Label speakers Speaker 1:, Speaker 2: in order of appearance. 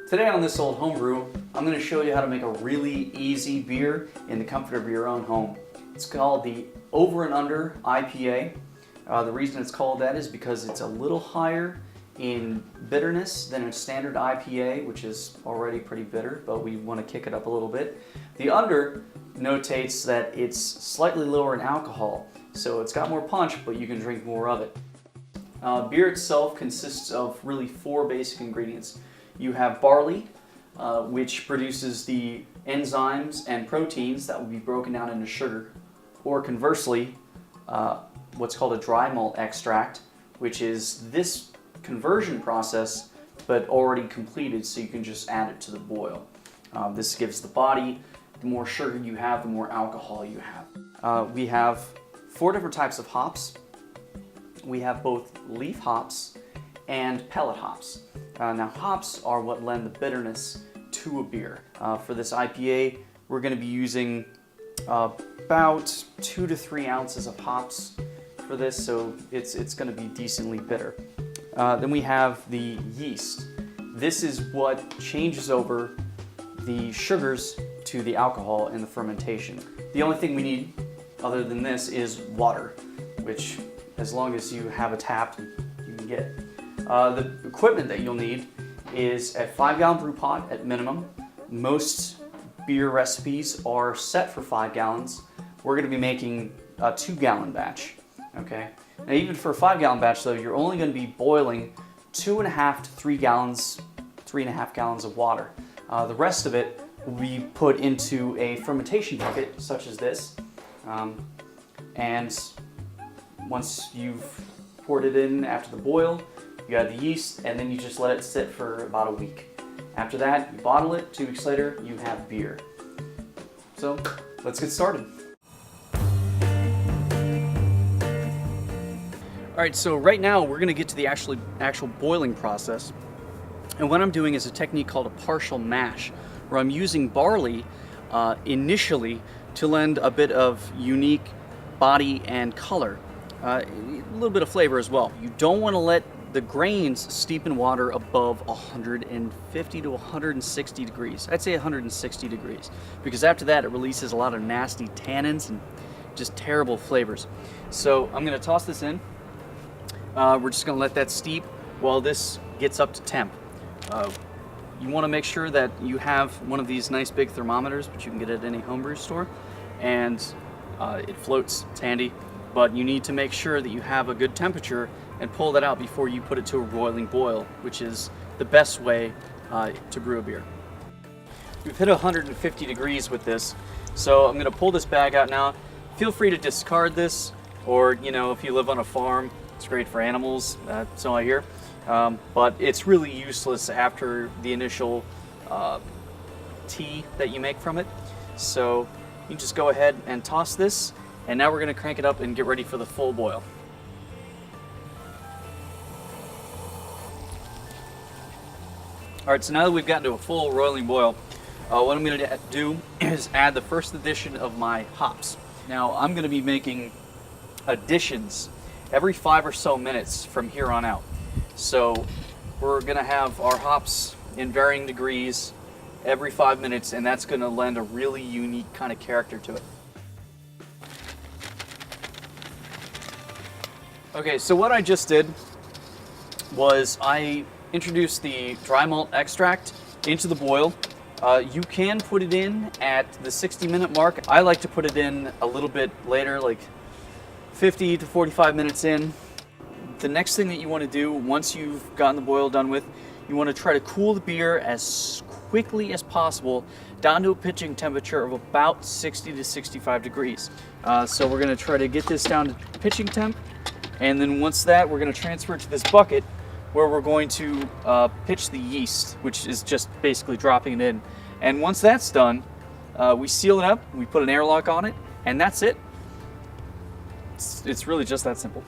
Speaker 1: Today on This Old Homebrew, I'm going to show you how to make a really easy beer in the comfort of your own home. It's called the Over and Under IPA. The reason it's called that is because it's a little higher in bitterness than a standard IPA, which is already pretty bitter, but we want to kick it up a little bit. The Under notates that it's slightly lower in alcohol, so it's got more punch, but you can drink more of it. Beer itself consists of really 4 basic ingredients. You have barley, which produces the enzymes and proteins that will be broken down into sugar, or conversely, what's called a dry malt extract, which is this conversion process but already completed, so you can just add it to the boil. This gives the body, the more sugar you have, the more alcohol you have. We have 4 different types of hops. We have both leaf hops and pellet hops. Now hops are what lend the bitterness to a beer. For this IPA, we're going to be using about 2 to 3 ounces of hops for this, so it's going to be decently bitter. Then we have the yeast. This is what changes over the sugars to the alcohol in the fermentation. The only thing we need other than this is water, which as long as you have a tap, you can get. The equipment that you'll need is a 5-gallon brew pot at minimum. Most beer recipes are set for 5 gallons. We're going to be making a 2-gallon batch. Okay. Now, even for a 5-gallon batch, though, you're only going to be boiling 2.5 to 3 gallons, 3.5 gallons of water. The rest of it will be put into a fermentation bucket, such as this. And once you've poured it in after the boil, you add the yeast, and then you just let it sit for about a week. After that, you bottle it. 2 weeks later, you have beer. So, let's get started. Alright, so right now we're going to get to the actual boiling process. And what I'm doing is a technique called a partial mash, where I'm using barley initially to lend a bit of unique body and color. A little bit of flavor as well. You don't want to let the grains steep in water above 150 to 160 degrees. I'd say 160 degrees, because after that it releases a lot of nasty tannins and just terrible flavors. So I'm going to toss this in. We're just going to let that steep while this gets up to temp. You want to make sure that you have one of these nice big thermometers, which you can get at any homebrew store, and it floats. It's handy, but you need to make sure that you have a good temperature and pull that out before you put it to a boiling boil, which is the best way to brew a beer. We've hit 150 degrees with this, so I'm going to pull this bag out now. Feel free to discard this, or if you live on a farm, it's great for animals, so I hear. But it's really useless after the initial tea that you make from it. So you just go ahead and toss this, and now we're going to crank it up and get ready for the full boil. Alright, so now that we've gotten to a full roiling boil, what I'm going to do is add the first addition of my hops. Now I'm going to be making additions every 5 or so minutes from here on out. So we're going to have our hops in varying degrees every 5 minutes, and that's going to lend a really unique kind of character to it. Okay, so what I just did was I introduced the dry malt extract into the boil. You can put it in at the 60-minute mark. I like to put it in a little bit later, like 50 to 45 minutes in. The next thing that you want to do once you've gotten the boil done with, you want to try to cool the beer as quickly as possible down to a pitching temperature of about 60 to 65 degrees. So we're going to try to get this down to pitching temp, and then once that, we're going to transfer it to this bucket where we're going to pitch the yeast, which is just basically dropping it in. And once that's done, we seal it up, we put an airlock on it, and that's it. It's really just that simple.